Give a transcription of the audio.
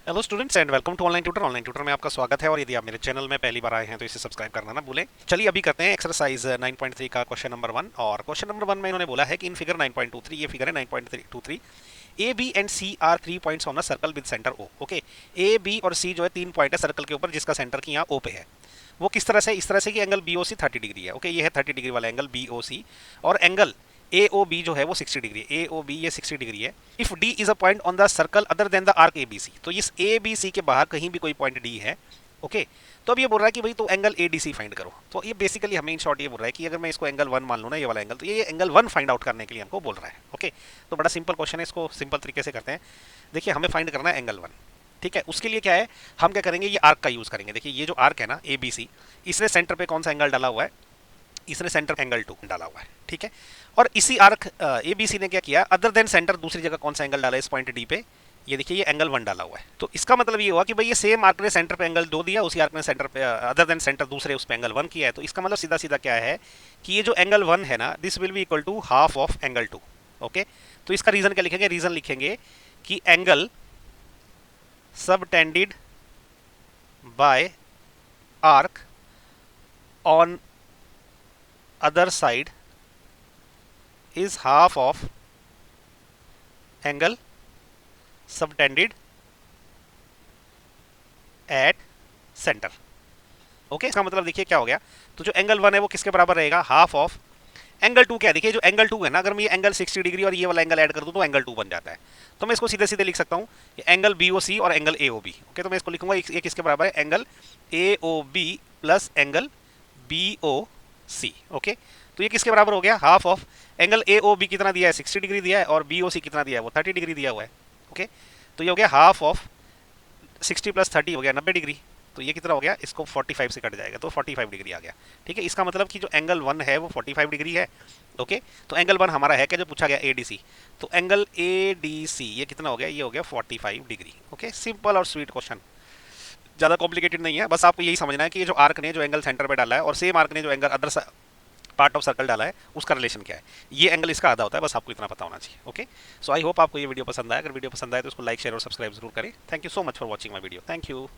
Hello students and welcome to online tutor. Online tutor में आपका स्वागत है और यदि आप मेरे चैनल में पहली बार आए हैं तो इसे सब्सक्राइब करना ना भूलें। चलिए अभी करते हैं एक्सरसाइज 9.3 का क्वेश्चन नंबर 1। और क्वेश्चन नंबर 1 में इन्होंने बोला है कि इन फिगर 9.23, ये फिगर है 9.23, A B and C are 3 points on a circle with centre O. Okay, A B और सी जो है 3 पॉइंट है सर्कल के ऊपर जिसका सेंटर की यहाँ ओ पे है। वो किस तरह से, इस तरह से कि एंगल बी ओ सी 30 डिग्री है। ओके, ये है 30 डिग्री वाला एंगल बी ओ सी, और एंगल ए ओ बी जो है वो 60 डिग्री है। ए ओ बी ये 60 डिग्री है। If D is a point on the circle other than the arc A B C, तो इस ए बी सी के बाहर कहीं भी कोई पॉइंट डी है। ओके, तो अब ये बोल रहा है कि भाई तो angle A D C find करो। तो ये बेसिकली हमें इन शॉर्ट ये बोल रहा है कि अगर मैं इसको एंगल 1 मान लूँ ना, ये वाला एंगल, तो ये एंगल 1 फाइंड आउट करने के लिए हमको बोल रहा है। ओके, तो बड़ा सिंपल क्वेश्चन है, इसको सिंपल तरीके से करते हैं। देखिए, हमें फाइंड करना है एंगल 1। ठीक है, उसके लिए क्या है, हम क्या करेंगे, ये आर्क का यूज करेंगे। देखिए, ये जो आर्क है ना ए बी सी, इसने सेंटर पे कौन सा एंगल डाला हुआ है, इसने सेंटर एंगल 2 डाला हुआ है। ठीक है, और इसी आर्क ए बी सी ने क्या किया, अदर देन सेंटर दूसरी जगह कौन सा एंगल डाला है इस पॉइंट डी पे, ये देखिए ये एंगल 1 डाला हुआ है। तो इसका मतलब ये हुआ कि भाई ये सेम आर्क ने सेंटर पे एंगल 2 दिया, उसी आर्क ने सेंटर पे अदर देन सेंटर दूसरे उस पे एंगल 1 किया है। तो इसका मतलब सीधा सीधा क्या है कि ये जो एंगल 1 है ना, this will be equal to half of angle 2। Okay, तो इसका रीजन क्या लिखेंगे, रीजन लिखेंगे कि angle subtended by arc on other side is half of angle subtended at center। ओके, इसका मतलब देखिए क्या हो गया, तो जो एंगल 1 है वो किसके बराबर रहेगा, हाफ ऑफ एंगल 2। क्या है, देखिए जो एंगल 2 है ना, अगर मैं ये एंगल 60 डिग्री और ये वाला एंगल ऐड कर दूं तो एंगल 2 बन जाता है। तो मैं इसको सीधे सीधे लिख सकता हूँ, एंगल बी ओ सी और angle A O B. Okay, तो मैं इसको लिखूंगा ये किसके बराबर है, angle A O B plus angle B O C. Okay, तो ये किसके बराबर हो गया, half of angle A O B कितना दिया है, 60 डिग्री दिया है, और बी ओ सी कितना दिया है, वो 30 डिग्री दिया हुआ है। ओके, तो ये हो गया हाफ ऑफ 60 प्लस 30 हो गया 90 डिग्री। तो ये कितना हो गया, इसको 45 से कट जाएगा तो 45 डिग्री आ गया। ठीक है, इसका मतलब कि जो एंगल 1 है वो 45 डिग्री है। ओके, तो एंगल 1 हमारा है क्या, जो पूछा गया ए डी सी, तो एंगल ए डी सी ये कितना हो गया, ये हो गया 45 डिग्री। ओके, सिंपल और स्वीट क्वेश्चन, ज़्यादा कॉम्प्लिकेटेड नहीं है। बस आपको यही समझना है कि ये जो आर्क ने जो एंगल सेंटर पे डाला है और सेम आर्क ने जो angle other part of circle डाला है उसका रिलेशन क्या है, ये एंगल इसका आधा होता है। बस आपको इतना पता होना चाहिए। ओके, सो आई होप आपको ये वीडियो पसंद आया। अगर वीडियो पसंद आए तो उसको लाइक शेयर और सब्सक्राइब जरूर करें। Thank you so much for watching my video. Thank you.